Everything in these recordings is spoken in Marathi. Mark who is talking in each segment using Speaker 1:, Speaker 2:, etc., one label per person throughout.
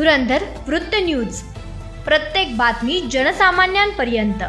Speaker 1: धुरंधर वृत्त न्यूज, प्रत्येक बातमी जनसामान्यांपर्यंत।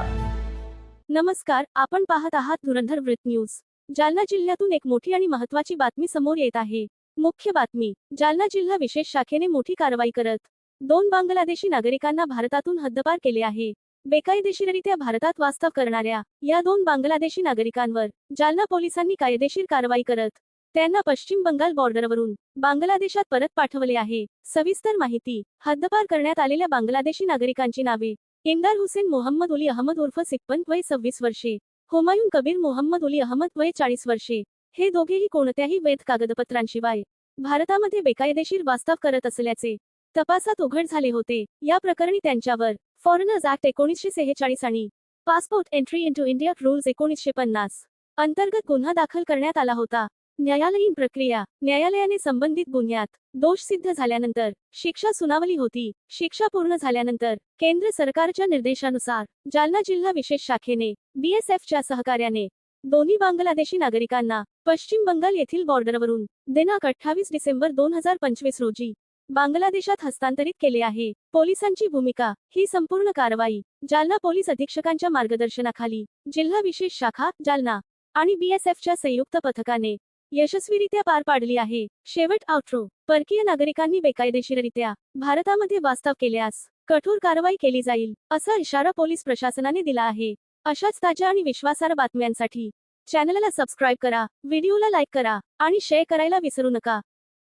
Speaker 2: नमस्कार, आपण पाहत आहात धुरंधर वृत्त न्यूज। जालना जिल्ह्यातून एक मोठी आणि महत्त्वाची बातमी समोर येत आहे। मुख्य बातमी, जालना जिल्हा विशेष शाखेने मोठी कारवाई करत 2 बांगलादेशी नागरिकांना भारतातून हद्दपार केले आहे। बेकायदेशीररित्या भारतात वास्तव करणाऱ्या या 2 बांगलादेशी नागरिकांवर जालना पोलिसांनी कायदेशीर कारवाई करत त्यांना पश्चिम बंगाल बॉर्डरवरून बांगलादेशात परत पाठवले आहे। सविस्तर माहिती, हद्दपार करण्यात आलेल्या बांगलादेशी नागरिकांची नावे: इंदार हुसेन मोहम्मद उली अहमद उर्फ सिप्पन वय 26 वर्षे, हुमायून कबीर मोहम्मद उली अहमद वय 40 वर्षे। हे दोघेही कोणत्याही वैध कागदपत्रांशिवाय भारतामध्ये बेकायदेशीर वास्तव करत असल्याचे तपासात उघड झाले होते। या प्रकरणी त्यांच्यावर फॉरेनर्स ऍक्ट 1946 आणि passport entry into India rules 1950 अंतर्गत गुन्हा दाखल करण्यात आला होता। न्यायालयीन प्रक्रिया: न्यायालयाने संबंधित गुन्ह्यात दोष सिद्ध झाल्यानंतर शिक्षा सुनावली होती। शिक्षा पूर्ण झाल्यानंतर केंद्र सरकारच्या निर्देशानुसार जालना जिल्हा विशेष शाखेने BSFच्या सहकार्याने दोन्ही बांगलादेशी नागरिकांना पश्चिम बंगाल येथील बॉर्डरवरून दिनांक 28 डिसेंबर 2025 रोजी बांगलादेशात हस्तांतरित केले आहे। पोलिसांची भूमिका: ही संपूर्ण कारवाई जालना पोलीस अधीक्षकांच्या मार्गदर्शनाखाली जिल्हा विशेष शाखा जालना आणि BSFच्या संयुक्त पथकाने यशस्वीरित्या पार पाडली आहे। शेवट आउट्रो: परकीय नागरिकांनी बेकायदेशीररित्या भारतामध्ये वास्तव केल्यास कठोर कारवाई केली जाईल, असा इशारा पोलीस प्रशासनाने दिला आहे। अशाच ताज्या आणि विश्वासार्ह बातम्यांसाठी चॅनलला सबस्क्राईब करा, व्हिडिओला लाईक करा आणि शेअर करायला विसरू नका।